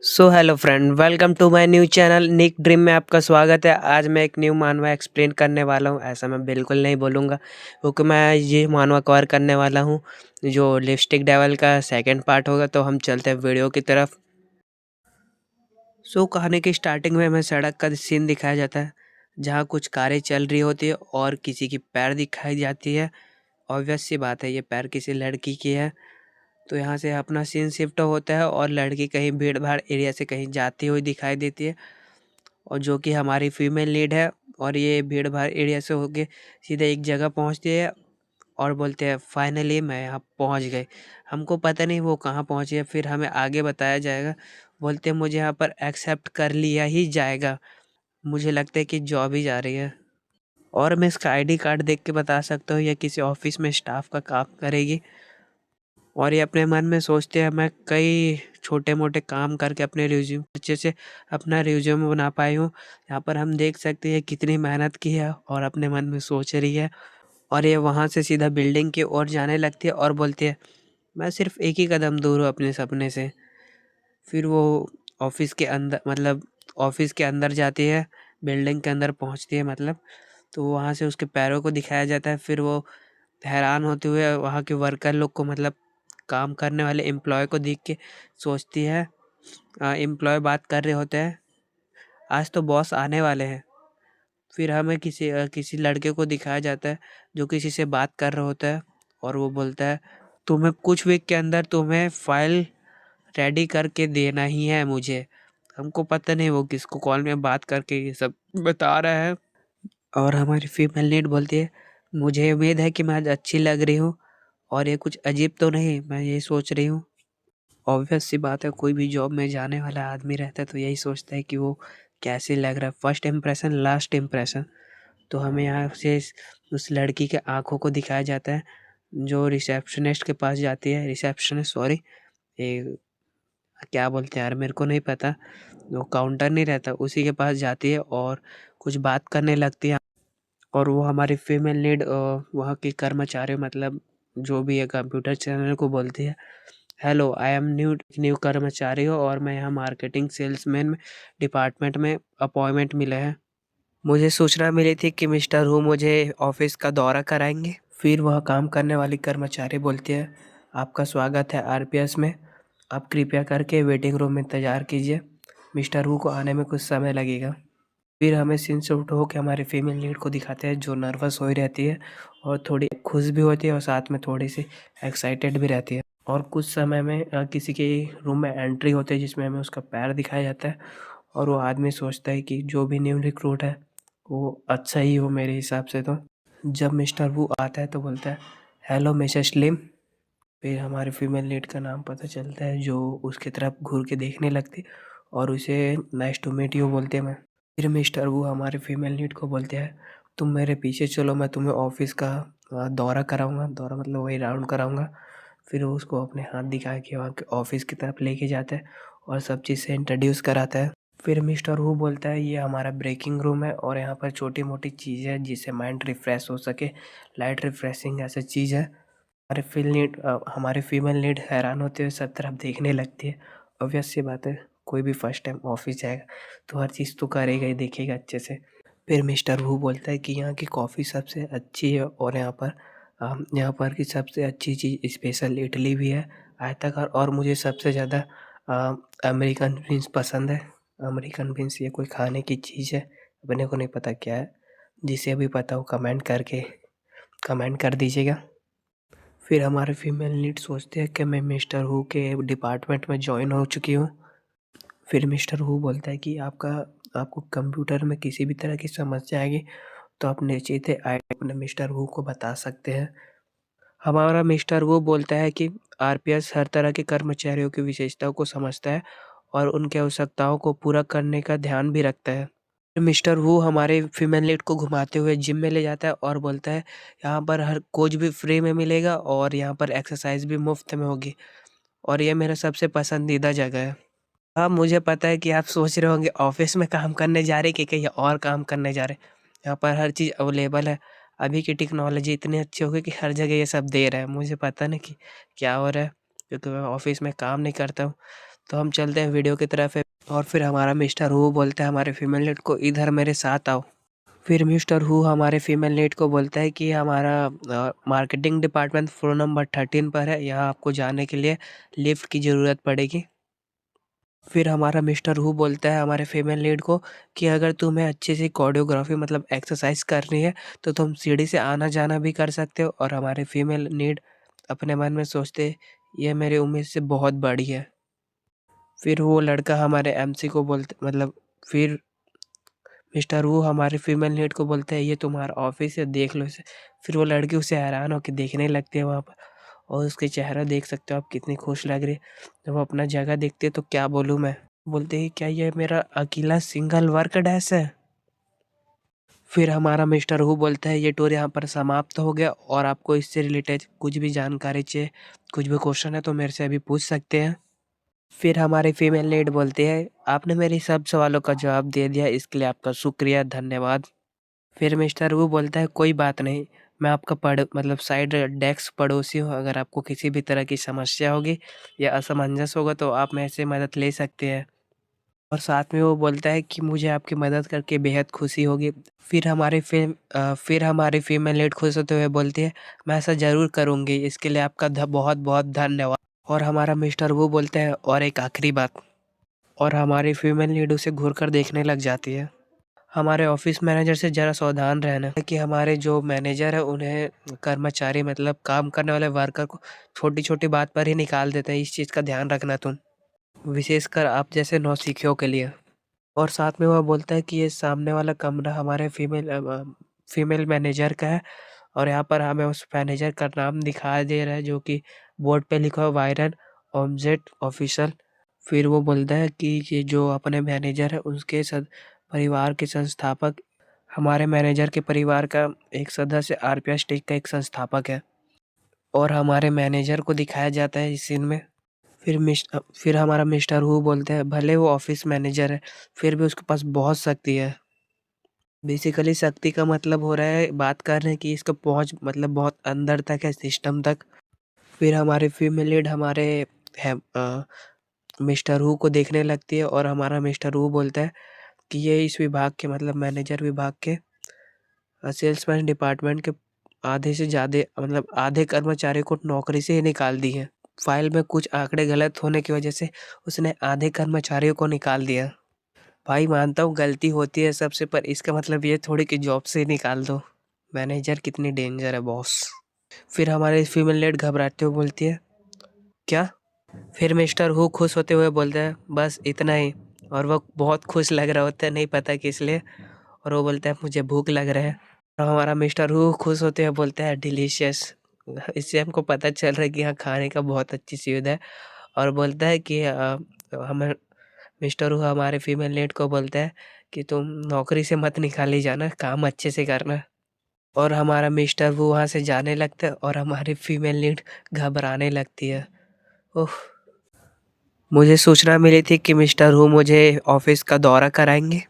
So hello friend, welcome to my new channel Nick Dream में आपका स्वागत है। आज मैं एक न्यू मानवा एक्सप्लेन करने वाला हूँ। ऐसा मैं बिल्कुल नहीं बोलूँगा क्योंकि मैं ये मानवा कवर करने वाला हूँ जो लिपस्टिक डेवल का सेकंड पार्ट होगा। तो हम चलते हैं वीडियो की तरफ। सो कहानी की स्टार्टिंग में हमें सड़क का सीन दिखाया जाता है जहाँ कुछ कारें चल रही होती है और किसी की पैर दिखाई जाती है। ऑब्वियस सी बात है, ये पैर किसी लड़की की है। तो यहाँ से अपना सीन शिफ्ट होता है और लड़की कहीं भीड़ भाड़ एरिया से कहीं जाती हुई दिखाई देती है, और जो कि हमारी फीमेल लीड है। और ये भीड़ भाड़ एरिया से होके सीधे एक जगह पहुँचती है और बोलते हैं फाइनली मैं यहाँ पहुँच गए। हमको पता नहीं वो कहाँ पहुँची है, फिर हमें आगे बताया जाएगा। बोलते हैं मुझे यहाँ पर एक्सेप्ट कर लिया ही जाएगा। मुझे लगता है कि जॉब ही जा रही है, और मैं इसका आईडी कार्ड देख के बता सकता हूँ ये किसी ऑफिस में स्टाफ का काम करेगी। और ये अपने मन में सोचते हैं मैं कई छोटे मोटे काम करके अपने रिज्यूम अच्छे से अपना रिज्यूम बना पाई हूँ। यहाँ पर हम देख सकते हैं कितनी मेहनत की है और अपने मन में सोच रही है। और ये वहाँ से सीधा बिल्डिंग की ओर जाने लगती है और बोलती है मैं सिर्फ एक ही कदम दूर हूँ अपने सपने से। फिर वो ऑफिस के अंदर मतलब ऑफिस के अंदर जाती है, बिल्डिंग के अंदर पहुँचती है मतलब। तो वहाँ से उसके पैरों को दिखाया जाता है। फिर वो हैरान होते हुए वहाँ के वर्कर लोग को मतलब काम करने वाले एम्प्लॉय को देख के सोचती है। एम्प्लॉय बात कर रहे होते हैं आज तो बॉस आने वाले हैं। फिर हमें किसी लड़के को दिखाया जाता है जो किसी से बात कर रहा होता है, और वो बोलता है तुम्हें कुछ वीक के अंदर तुम्हें फाइल रेडी करके देना ही है मुझे। हमको पता नहीं वो किसको कॉल में बात करके ये सब बता रहा है। और हमारी फीमेल लीड बोलती है मुझे उम्मीद है कि मैं आज अच्छी लग रही हूँ, और ये कुछ अजीब तो नहीं, मैं यही सोच रही हूँ। ऑब्वियस सी बात है, कोई भी जॉब में जाने वाला आदमी रहता है तो यही सोचता है कि वो कैसे लग रहा है, फर्स्ट इम्प्रेशन लास्ट इम्प्रेशन। तो हमें यहाँ से उस लड़की के आंखों को दिखाया जाता है जो रिसेप्शनिस्ट के पास जाती है। रिसेप्शनिस्ट सॉरी, ये क्या बोलते हैं यार मेरे को नहीं पता। वो काउंटर नहीं रहता उसी के पास जाती है और कुछ बात करने लगती है। और वो हमारी फीमेल लीड वहाँ के कर्मचारी मतलब जो भी है कंप्यूटर चैनल को बोलती है hello I am new new कर्मचारी हो और मैं यहाँ मार्केटिंग सेल्समैन में डिपार्टमेंट में अपॉइंटमेंट मिला है। मुझे सूचना मिली थी कि मिस्टर हु मुझे ऑफिस का दौरा कराएंगे। फिर वह काम करने वाली कर्मचारी बोलती है आपका स्वागत है आरपीएस में, आप कृपया करके वेटिंग रूम में इंतज़ार कीजिए, मिस्टर हु को आने में कुछ समय लगेगा। फिर हमें सीन से उठ होकर हमारे फीमेल लीड को दिखाते हैं जो नर्वस हो ही रहती है और थोड़ी खुश भी होती है और साथ में थोड़ी सी एक्साइटेड भी रहती है। और कुछ समय में किसी के रूम में एंट्री होती है जिसमें हमें उसका पैर दिखाया जाता है, और वो आदमी सोचता है कि जो भी न्यू रिक्रूट है वो अच्छा ही हो मेरे हिसाब से। तो जब मिस्टर वू आता है तो बोलता है हेलो मिसेस स्लिम। फिर हमारे फीमेल लीड का नाम पता चलता है जो उसकी तरफ घूर के देखने लगती और उसे नाइस टू मीट यू बोलते हैं। मैं फिर मिस्टर वू हमारे फीमेल लीड को बोलते हैं तुम मेरे पीछे चलो, मैं तुम्हें ऑफिस का दौरा कराऊंगा, दौरा मतलब वही राउंड कराऊंगा। फिर वो उसको अपने हाथ दिखा के वहाँ के ऑफिस की तरफ लेके जाता है और सब चीज़ से इंट्रोड्यूस कराता है। फिर मिस्टर हु बोलता है ये हमारा ब्रेकिंग रूम है और यहाँ पर छोटी मोटी चीज़ें हैं जिससे माइंड रिफ़्रेश हो सके, लाइट रिफ़्रेशिंग ऐसी चीज़ है। हमारे फीमेल लीड हैरान होते हुए सब तरफ देखने लगती है। ऑब्वियस सी बात है, कोई भी फर्स्ट टाइम ऑफिस जाएगा तो हर चीज़ तो करेगा ही, देखेगा अच्छे से। फिर मिस्टर वू बोलता है कि यहाँ की कॉफ़ी सबसे अच्छी है और यहाँ पर की सबसे अच्छी चीज़ स्पेशल इडली भी है आयताकार, और मुझे सबसे ज़्यादा अमेरिकन बीन्स पसंद है। अमेरिकन बीन्स ये कोई खाने की चीज़ है, अपने को नहीं पता क्या है। जिसे भी पता हो कमेंट कर दीजिएगा। फिर हमारे फीमेल लीड सोचते हैं कि मैं मिस्टर हु के डिपार्टमेंट में ज्वाइन हो चुकी हूँ। फिर मिस्टर हु बोलता है कि आपको कंप्यूटर में किसी भी तरह की समस्या आएगी तो आप निश्चित ही अपने मिस्टर हु को बता सकते हैं। हमारा मिस्टर वो बोलता है कि आरपीएस हर तरह के कर्मचारियों की विशेषताओं को समझता है और उनकी आवश्यकताओं को पूरा करने का ध्यान भी रखता है। मिस्टर वो हमारे फीमेल लीड को घुमाते हुए जिम में ले जाता है और बोलता है यहाँ पर हर कोच भी फ्री में मिलेगा और यहाँ पर एक्सरसाइज भी मुफ्त में होगी, और ये मेरा सबसे पसंदीदा जगह है। हाँ मुझे पता है कि आप सोच रहे होंगे ऑफिस में काम करने जा रहे कि कहीं और काम करने जा रहे। यहाँ पर हर चीज़ अवेलेबल है। अभी की टेक्नोलॉजी इतनी अच्छी हो गई कि हर जगह ये सब दे रहा है। मुझे पता नहीं कि क्या हो रहा है क्योंकि मैं ऑफिस में काम नहीं करता हूँ। तो हम चलते हैं वीडियो की तरफ है और फिर हमारा मिस्टर हु बोलता है हमारे फीमेल लीड को, इधर मेरे साथ आओ। फिर मिस्टर हु हमारे फीमेल लीड को बोलता है कि हमारा मार्केटिंग डिपार्टमेंट फ्लोर नंबर 13 पर है, यहाँ आपको जाने के लिए लिफ्ट की ज़रूरत पड़ेगी। फिर हमारा मिस्टर हु बोलता है हमारे फीमेल लीड को कि अगर तुम्हें अच्छे से कोरियोग्राफी मतलब एक्सरसाइज करनी है तो तुम सीढ़ी से आना जाना भी कर सकते हो। और हमारे फीमेल लीड अपने मन में सोचते ये मेरी उम्मीद से बहुत बड़ी है। फिर वो लड़का हमारे एमसी को बोलते मतलब फिर मिस्टर वो हमारे फीमेल लीड को बोलते हैं ये तुम्हारा ऑफिस है, देख लो इसे। फिर वो लड़की उसे हैरान होकर देखने लगती है वहाँ पर, और उसके चेहरा देख सकते हो आप कितनी खुश लग रही है। जब वो अपना जगह देखती है तो क्या बोलूँ मैं, बोलते हैं क्या ये मेरा अकेला सिंगल वर्क डेस्क है। फिर हमारा मिस्टर हु बोलता है ये टूर यहाँ पर समाप्त हो गया, और आपको इससे रिलेटेड कुछ भी जानकारी चाहिए, कुछ भी क्वेश्चन है तो मेरे से अभी पूछ सकते हैं। फिर हमारे फीमेल लीड बोलते हैं आपने मेरी सब सवालों का जवाब दे दिया, इसके लिए आपका शुक्रिया, धन्यवाद। फिर मिस्टर वो बोलता है कोई बात नहीं, मैं आपका मतलब साइड डेस्क पड़ोसी हूँ, अगर आपको किसी भी तरह की समस्या होगी या असमंजस होगा तो आप मेरे से मदद ले सकते हैं। और साथ में वो बोलता है कि मुझे आपकी मदद करके बेहद खुशी होगी। फिर हमारी फीमेल लीड खुश होते हुए बोलती है मैं ऐसा ज़रूर करूँगी, इसके लिए आपका बहुत बहुत धन्यवाद। और हमारा मिस्टर वो बोलता है और एक आखिरी बात, और हमारी फीमेल लीड उसे घूर कर देखने लग जाती है। हमारे ऑफिस मैनेजर से ज़रा सावधान रहना कि हमारे जो मैनेजर है उन्हें कर्मचारी मतलब काम करने वाले वर्कर को छोटी छोटी बात पर ही निकाल देते हैं, इस चीज़ का ध्यान रखना तुम, विशेषकर आप जैसे नौसिखियों के लिए। और साथ में वह बोलता है कि ये सामने वाला कमरा हमारे फीमेल मैनेजर का है, और यहाँ पर हमें उस मैनेजर का नाम दिखाई दे रहा है जो कि बोर्ड पे लिखा हुआ वायरन ऑब्जेक्ट ऑफिशियल। फिर वो बोलता है कि ये जो अपने मैनेजर है उसके परिवार के संस्थापक, हमारे मैनेजर के परिवार का एक सदस्य आरपीएस टेक का एक संस्थापक है, और हमारे मैनेजर को दिखाया जाता है इस सीन में। फिर हमारा मिस्टर हु बोलते हैं भले वो ऑफिस मैनेजर है फिर भी उसके पास बहुत शक्ति है। बेसिकली शक्ति का मतलब हो रहा है, बात कर रहे हैं कि इसका पहुंच मतलब बहुत अंदर तक है, सिस्टम तक। फिर हमारे फीमेल लीड हमारे मिस्टर हु को देखने लगती है, और हमारा मिस्टर हु बोलता है कि ये इस विभाग के मतलब मैनेजर विभाग के सेल्समैन डिपार्टमेंट के आधे से ज़्यादा मतलब आधे कर्मचारी को नौकरी से ही निकाल दी है। फाइल में कुछ आंकड़े गलत होने की वजह से उसने आधे कर्मचारियों को निकाल दिया। भाई मानता हूँ गलती होती है सबसे, पर इसका मतलब ये थोड़ी कि जॉब से निकाल दो। मैनेजर कितनी डेंजर है बॉस। फिर हमारे फीमेल लीड घबराते हुए बोलती है क्या। फिर मिस्टर हु खुश होते हुए बोलता है बस इतना ही, और वो बहुत खुश लग रहा होता है, नहीं पता किस लिए, और वो बोलता है मुझे भूख लग रहा है। और हमारा मिस्टर हु खुश होते हुए बोलता है डिलीशियस। इससे हमको पता चल रहा है कि यहाँ खाने का बहुत अच्छी सुविधा है, और बोलता है कि हमें मिस्टर हु हमारे फीमेल लीड को बोलता है कि तुम नौकरी से मत निकाली जाना, काम अच्छे से करना। और हमारा मिस्टर वो वहाँ से जाने लगता है, और हमारी फीमेल लीड घबराने लगती है। ओह, मुझे सूचना मिली थी कि मिस्टर हु मुझे ऑफिस का दौरा कराएंगे।